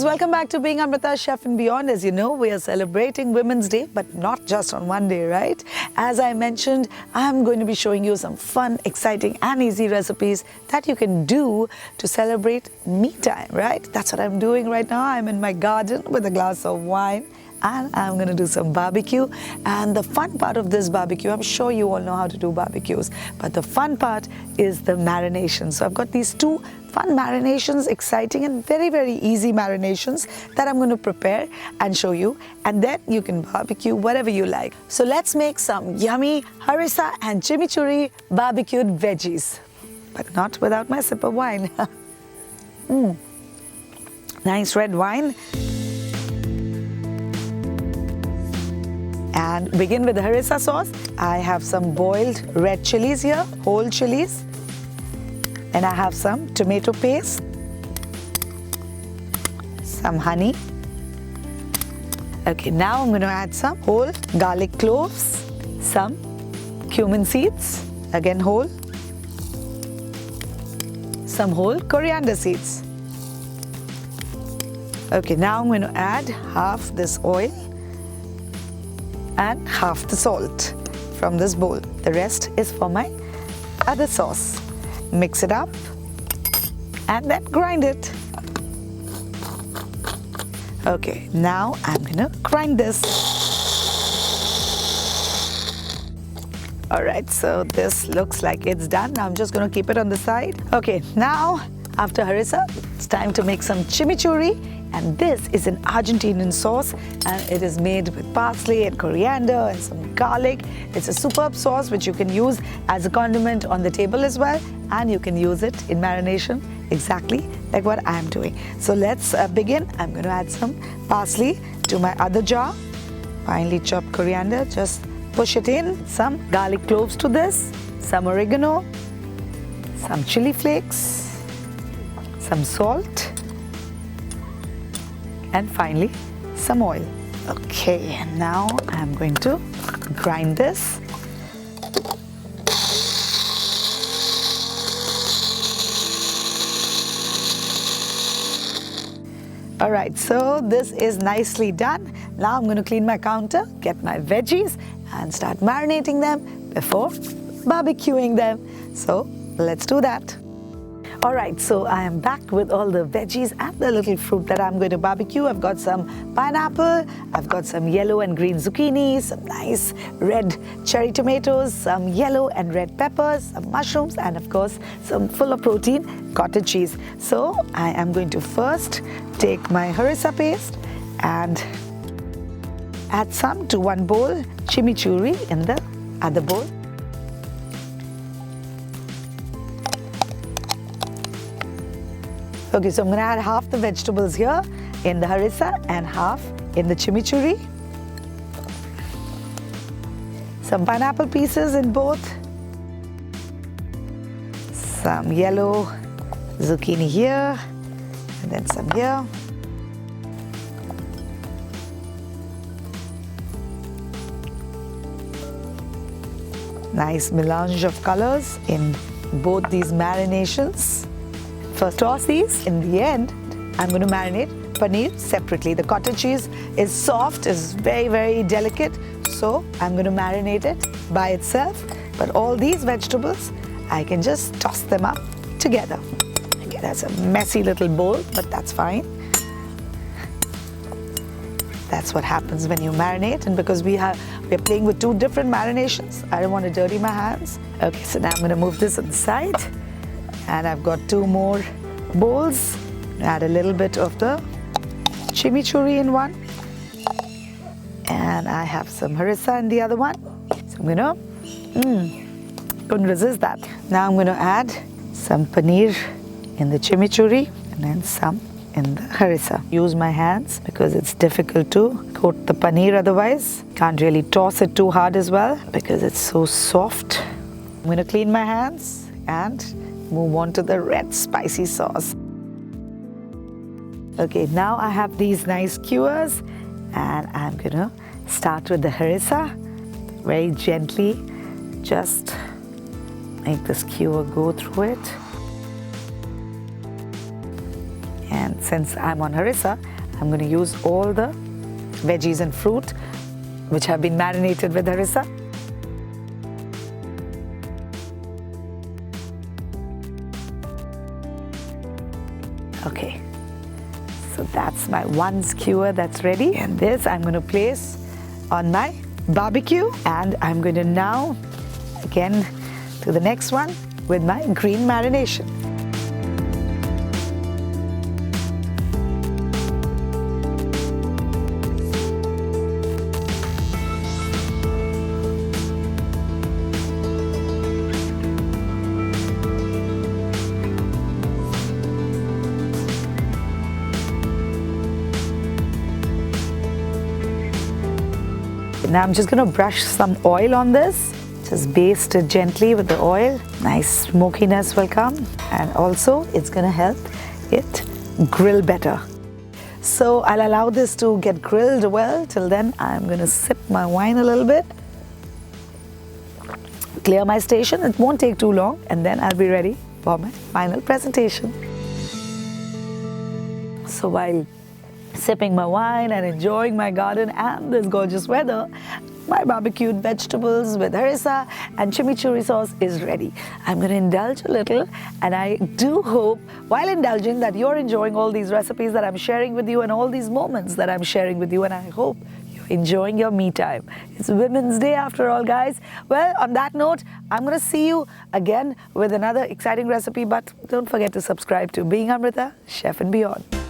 viewers, welcome back to Being Amrita, Chef and Beyond. As you know, we are celebrating Women's Day, but not just on one day, right? As I mentioned, I'm going to be showing you some fun, exciting and easy recipes that you can do to celebrate me time, right? That's what I'm doing right now. I'm in my garden with a glass of wine and I'm going to do some barbecue. And the fun part of this barbecue, I'm sure you all know how to do barbecues, but the fun part is the marination. So I've got these two fun marinations, exciting and very, very easy marinations that I'm going to prepare and show you. And then you can barbecue whatever you like. So let's make some yummy harissa and chimichurri barbecued veggies, but not without my sip of wine. Nice red wine. And begin with the harissa sauce. I have some boiled red chilies here, whole chilies. And I have some tomato paste, some honey. Okay, now I'm going to add some whole garlic cloves, some cumin seeds, again whole, some whole coriander seeds. Okay, now I'm going to add half this oil and half the salt from this bowl. The rest is for my other sauce. Mix it up and then grind it. Okay, now I'm gonna grind this. All right, so this looks like it's done. Now I'm just gonna keep it on the side. Okay, now after harissa, it's time to make some chimichurri. And this is an Argentinian sauce and it is made with parsley and coriander and some garlic. It's a superb sauce which you can use as a condiment on the table as well, and you can use it in marination exactly like what I'm doing. So let's begin. I'm going to add some parsley to my other jar. Finely chopped coriander, just push it in. Some garlic cloves to this, some oregano, some chili flakes, some salt, and finally some oil. Okay, and now I'm going to grind this. All right, so this is nicely done. Now I'm going to clean my counter, get my veggies and start marinating them before barbecuing them. So let's do that. All right, so I am back with all the veggies and the little fruit that I'm going to barbecue. I've got some pineapple, I've got some yellow and green zucchini, some nice red cherry tomatoes, some yellow and red peppers, some mushrooms, and of course, some full of protein cottage cheese. So I am going to first take my harissa paste and add some to one bowl, chimichurri in the other bowl. Okay, so I'm going to add half the vegetables here in the harissa and half in the chimichurri. Some pineapple pieces in both. Some yellow zucchini here and then some here. Nice melange of colors in both these marinations. First toss these. In the end, I'm going to marinate paneer separately. The cottage cheese is soft, is very, very delicate. So I'm going to marinate it by itself. But all these vegetables, I can just toss them up together. Okay, that's a messy little bowl, but that's fine. That's what happens when you marinate. And because we're playing with two different marinations, I don't want to dirty my hands. Okay, so now I'm going to move this on the side. And I've got two more bowls. Add a little bit of the chimichurri in one. And I have some harissa in the other one. So I'm gonna, couldn't resist that. Now I'm gonna add some paneer in the chimichurri and then some in the harissa. Use my hands because it's difficult to coat the paneer otherwise. Can't really toss it too hard as well because it's so soft. I'm gonna clean my hands and move on to the red spicy sauce. Okay, now I have these nice skewers and I'm gonna start with the harissa. Very gently, just make the skewer go through it. And since I'm on harissa, I'm going to use all the veggies and fruit which have been marinated with harissa. Okay, so that's my one skewer that's ready, and this I'm going to place on my barbecue, and I'm going to now again to the next one with my green marination. Now I'm just going to brush some oil on this. Just baste it gently with the oil. Nice smokiness will come, and also it's going to help it grill better. So I'll allow this to get grilled well. Till then I'm going to sip my wine a little bit, clear my station. It won't take too long, and then I'll be ready for my final presentation. So while sipping my wine and enjoying my garden and this gorgeous weather, my barbecued vegetables with harissa and chimichurri sauce is ready. I'm going to indulge a little, and I do hope while indulging that you're enjoying all these recipes that I'm sharing with you and all these moments that I'm sharing with you, and I hope you're enjoying your me time. It's Women's Day after all, guys. Well, on that note, I'm going to see you again with another exciting recipe, but don't forget to subscribe to Being Amrita, Chef and Beyond.